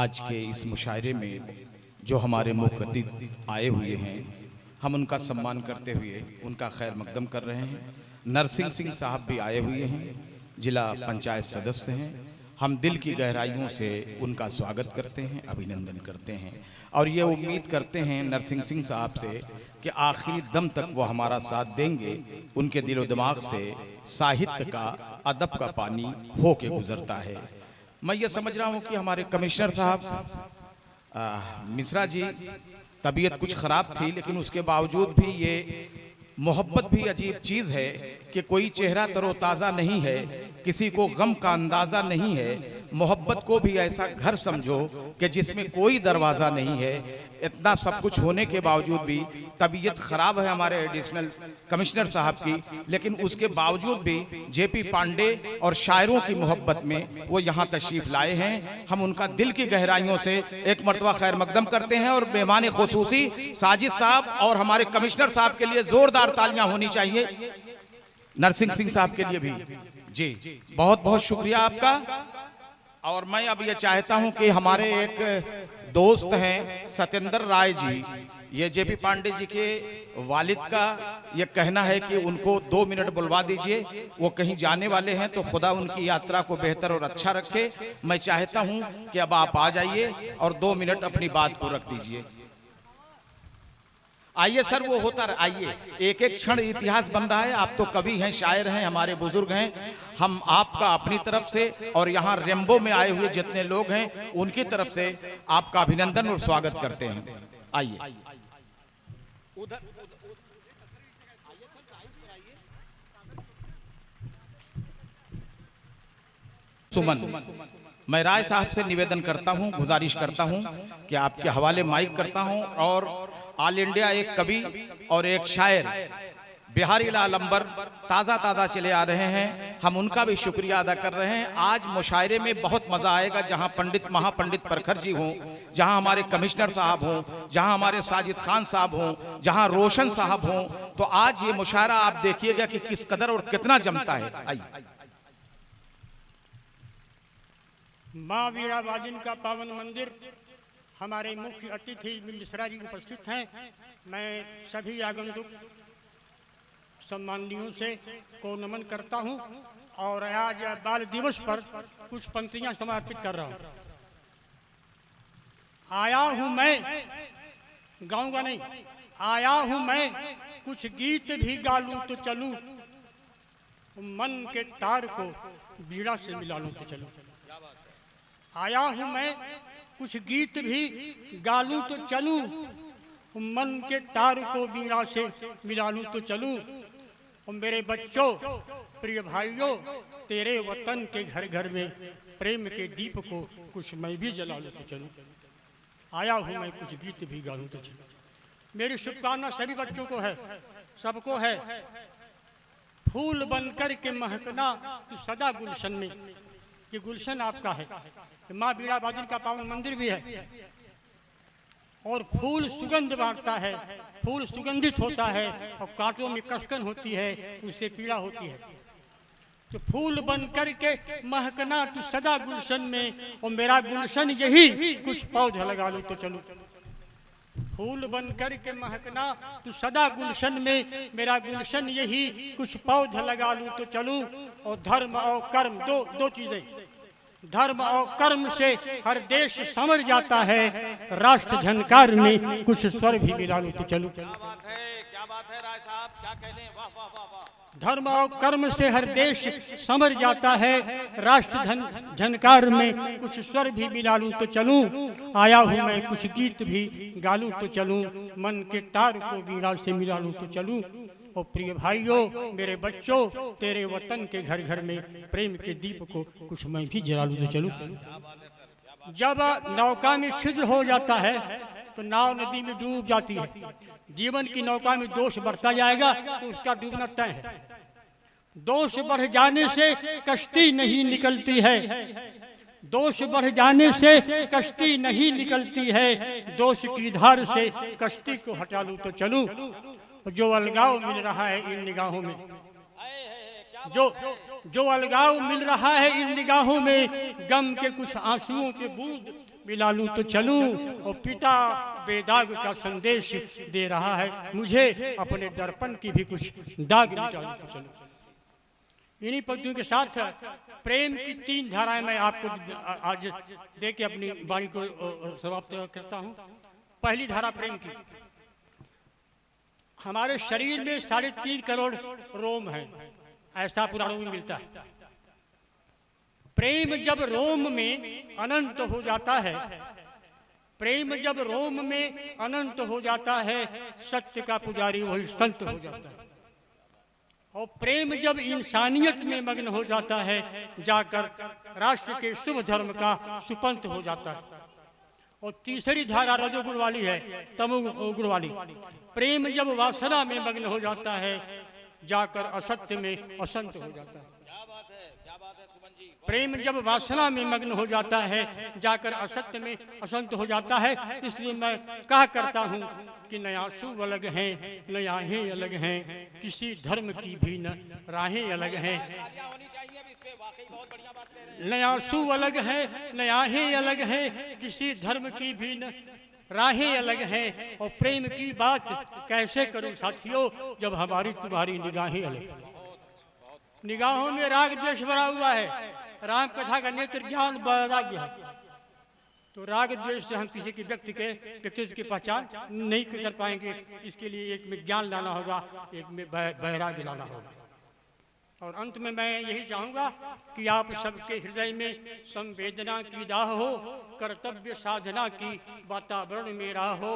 आज के इस मुशायरे में जो हमारे मुख्य अतिथि आए हुए हैं, हम उनका सम्मान करते हुए उनका खैर मकदम कर रहे हैं। नरसिंह सिंह साहब भी आए हुए हैं, जिला पंचायत सदस्य हैं। हम दिल की गहराइयों से उनका स्वागत करते हैं, अभिनंदन करते हैं और ये उम्मीद करते हैं नरसिंह सिंह साहब से कि आखिरी दम तक वो हमारा साथ देंगे। उनके दिलो दिमाग से साहित्य का, अदब का पानी हो के गुजरता है। मैं ये समझ रहा हूँ कि हमारे कमिश्नर साहब मिश्रा जी तबीयत कुछ ख़राब थी, लेकिन उसके बावजूद भी ये मोहब्बत भी अजीब चीज़ है कि कोई चेहरा तरोताज़ा नहीं है, किसी को गम का अंदाज़ा नहीं है। मोहब्बत को भी ऐसा घर समझो कि जिसमें कोई दरवाज़ा नहीं है। इतना सब कुछ होने के बावजूद भी तबीयत ख़राब है हमारे एडिशनल कमिश्नर साहब की, लेकिन उसके बावजूद भी जेपी पांडे और शायरों की मोहब्बत में वो यहाँ तशरीफ़ लाए हैं। हम उनका दिल की गहराइयों से एक मरतबा खैर मकदम करते हैं और मेहमान खुसूसी साजिद साहब और हमारे कमिश्नर साहब के लिए ज़ोरदार तालियां होनी चाहिए। नरसिंह सिंह साहब के लिए भी जी बहुत बहुत शुक्रिया आपका। और मैं अब ये चाहता हूं कि हमारे एक दोस्त हैं सत्येंद्र राय जी, ये जेपी पांडे जी के वालिद का ये कहना है कि उनको 2 मिनट बुलवा दीजिए। वो कहीं जाने वाले हैं, तो खुदा उनकी यात्रा को बेहतर और अच्छा रखे। मैं चाहता हूं कि अब आप आ जाइए और 2 मिनट अपनी बात को रख दीजिए। आइए सर, वो होता रहे, आइए। एक एक क्षण इतिहास बन रहा है। आप तो कवि हैं, शायर हैं, हमारे बुजुर्ग हैं। हम आपका अपनी तरफ से और यहाँ रेम्बो में आए हुए जितने लोग हैं उनकी तरफ से आपका अभिनंदन और स्वागत करते हैं। आइए उधर सुमन, मैं राय साहब से निवेदन करता हूं, गुजारिश करता हूं कि आपके हवाले माइक करता हूं। और ऑल इंडिया एक कवि और एक शायर बिहारी लाल अंबर ताज़ा चले आ रहे हैं, हम उनका भी शुक्रिया अदा कर रहे हैं। आज मुशायरे में बहुत मज़ा आएगा, जहां पंडित महापंडित प्रखर जी हों, जहां हमारे कमिश्नर साहब हों, जहां हमारे साजिद खान साहब हों, जहां रोशन साहब हों। तो आज ये मुशायरा आप देखिएगा कि किस कदर और कितना जमता है। आइए। माँ वीणावादिन का पावन मंदिर, हमारे मुख्य अतिथि मिश्रा जी उपस्थित हैं। मैं सभी आगंतुक सम्मानियों से को नमन करता हूं और आज बाल दिवस पर कुछ पंक्तियां समर्पित कर रहा हूं। आया हूं मैं, गाऊंगा नहीं, आया हूं मैं, कुछ गीत भी गा लूं तो चलूं, मन के तार को बीड़ा से मिला लूं तो चलूं। आया हूं मैं, कुछ गीत भी गा लूं तो चलूं, मन के तार को बीड़ा से मिला लूं तो चलूं। मेरे बच्चों, प्रिय भाइयों, तेरे वतन के घर घर में प्रेम के दीप को कुछ मैं भी जला लूं तो चलूं। आया हूं मैं, कुछ गीत भी गा लूं तो चलूं। मेरी शुभकामना सभी बच्चों को है, सबको है। फूल बनकर के महकना तो सदा गुलशन में, ये गुलशन आपका है। माँ वीणावादिन का पावन मंदिर भी है और फूल सुगंध बांटता है, फूल सुगंधित होता है और कांटों में कसकन होती है, उससे पीड़ा होती है। तो फूल बन कर के महकना तू सदा गुलशन में, और मेरा गुलशन यही, कुछ पौधे लगा लूं तो चलूं। फूल बन कर के महकना तू सदा गुलशन में, मेरा गुलशन यही, कुछ पौधे लगा लूं तो चलूं। और धर्म और कर्म, दो चीजें, धर्म और कर्म से हर देश संवर जाता है, राष्ट्र झनकार में कुछ स्वर भी मिला लूं तो चलूं। क्या बात है राय साहब, क्या कहने, वाह वाह वाह वाह। धर्म और कर्म से हर देश संवर जाता है, राष्ट्र झनकार में कुछ स्वर भी मिला लूं तो चलूं। आया हूं मैं, कुछ गीत भी गा लूं तो चलूं, मन के तार को बीड़ा से मिला लूं तो चलूं। और प्रिय भाइयों, मेरे बच्चों, तेरे वतन के घर घर में प्रेम के दीप को कुछ मैं भी जला लूं तो चलूं। जब नौका में छिद्र हो जाता है तो नाव नदी में डूब जाती है। जीवन की नौका में दोष बढ़ता जाएगा तो उसका डूबना तय है। दोष बढ़ जाने से कश्ती नहीं निकलती है, दोष बढ़ जाने से कश्ती नहीं निकलती है, दोष की धार से कश्ती को हटा लूं तो चलूं। जो अलगाव मिल रहा है इन निगाहों में, जो अलगाव मिल रहा है इन निगाहों में, गम के कुछ आंसुओं के बूंद मिला लूं तो चलूं, और पिता बेदाग का संदेश दे रहा है, मुझे अपने दर्पण की भी कुछ दाग मिटा लूं तो चलूं। इन्हीं पंक्तियों के साथ प्रेम की 3 धाराएं मैं आपको आज दे के अपनी वाणी को समाप्त करता हूं। पहली धारा प्रेम की। हमारे शरीर में 3.5 करोड़ रोम है, ऐसा पुराणों में मिलता है। प्रेम जब रोम में अनंत हो जाता है, प्रेम जब रोम में अनंत हो जाता है, सत्य का पुजारी वही संत हो जाता है। और प्रेम जब इंसानियत में मग्न हो जाता है, जाकर राष्ट्र के शुभ धर्म का सुपंत हो जाता है। और तीसरी धारा रजोगुण वाली है, तमोगुण वाली। प्रेम जब वासना में मग्न हो जाता है, जाकर असत्य में असंत हो जाता है। प्रेम जब वासना में मग्न हो जाता है, जाकर असत्य में असंत हो जाता है। इसलिए मैं कहा करता हूँ कि न आंसू अलग हैं, न आहें अलग हैं, किसी धर्म की भी न राहें अलग हैं। न आंसू अलग है, न आहें अलग हैं, किसी धर्म की भी न राहें अलग हैं। और प्रेम की बात कैसे करूं साथियों, जब हमारी तुम्हारी निगाहें अलग। निगाहों में राग द्वेष भरा हुआ है। राम कथा का नेत्र ज्ञान वैराग्य है। तो राग द्वेष से हम किसी के व्यक्तित्व की पहचान नहीं कर पाएंगे। इसके लिए एक में ज्ञान लाना होगा, एक में वैराग्य लाना होगा। और अंत में मैं यही चाहूँगा कि आप सबके हृदय में संवेदना की दाह हो, कर्तव्य साधना की वातावरण में राह हो,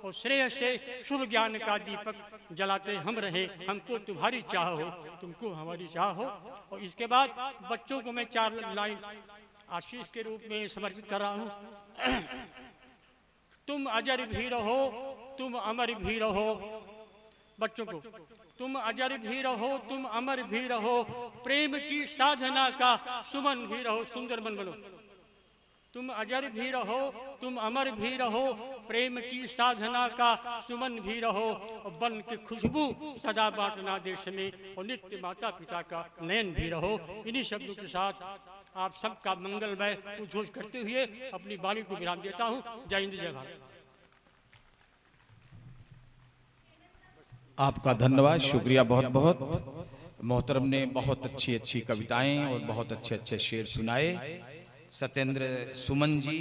और श्रेय से शुभ ज्ञान का दीपक जलाते हम रहे। हमको तुम्हारी चाह हो, तुमको हमारी चाह हो। और इसके बाद बच्चों को मैं 4 लाइन आशीष के रूप में समर्पित कर रहा हूँ। तुम अजर भी रहो, तुम अमर भी रहो। बच्चों को, तुम अजर भी रहो, तुम अमर भी रहो, प्रेम की साधना का सुमन भी रहो। सुंदर मन बनो। तुम अजर भी रहो, तुम अमर भी रहो, प्रेम की साधना का सुमन भी रहो। और बन के खुशबू सदा बांटना देश में, और नित्य माता पिता का नयन भी रहो। इन्हीं शब्दों के साथ आप सबका मंगलमय उद्घोष करते हुए अपनी वाणी को विराम देता हूँ। जय हिंद, जय भारत। आपका धन्यवाद, शुक्रिया बहुत बहुत। मोहतरम ने बहुत अच्छी अच्छी कविताएं और बहुत अच्छे अच्छे शेर सुनाए। सत्येंद्र सुमन जी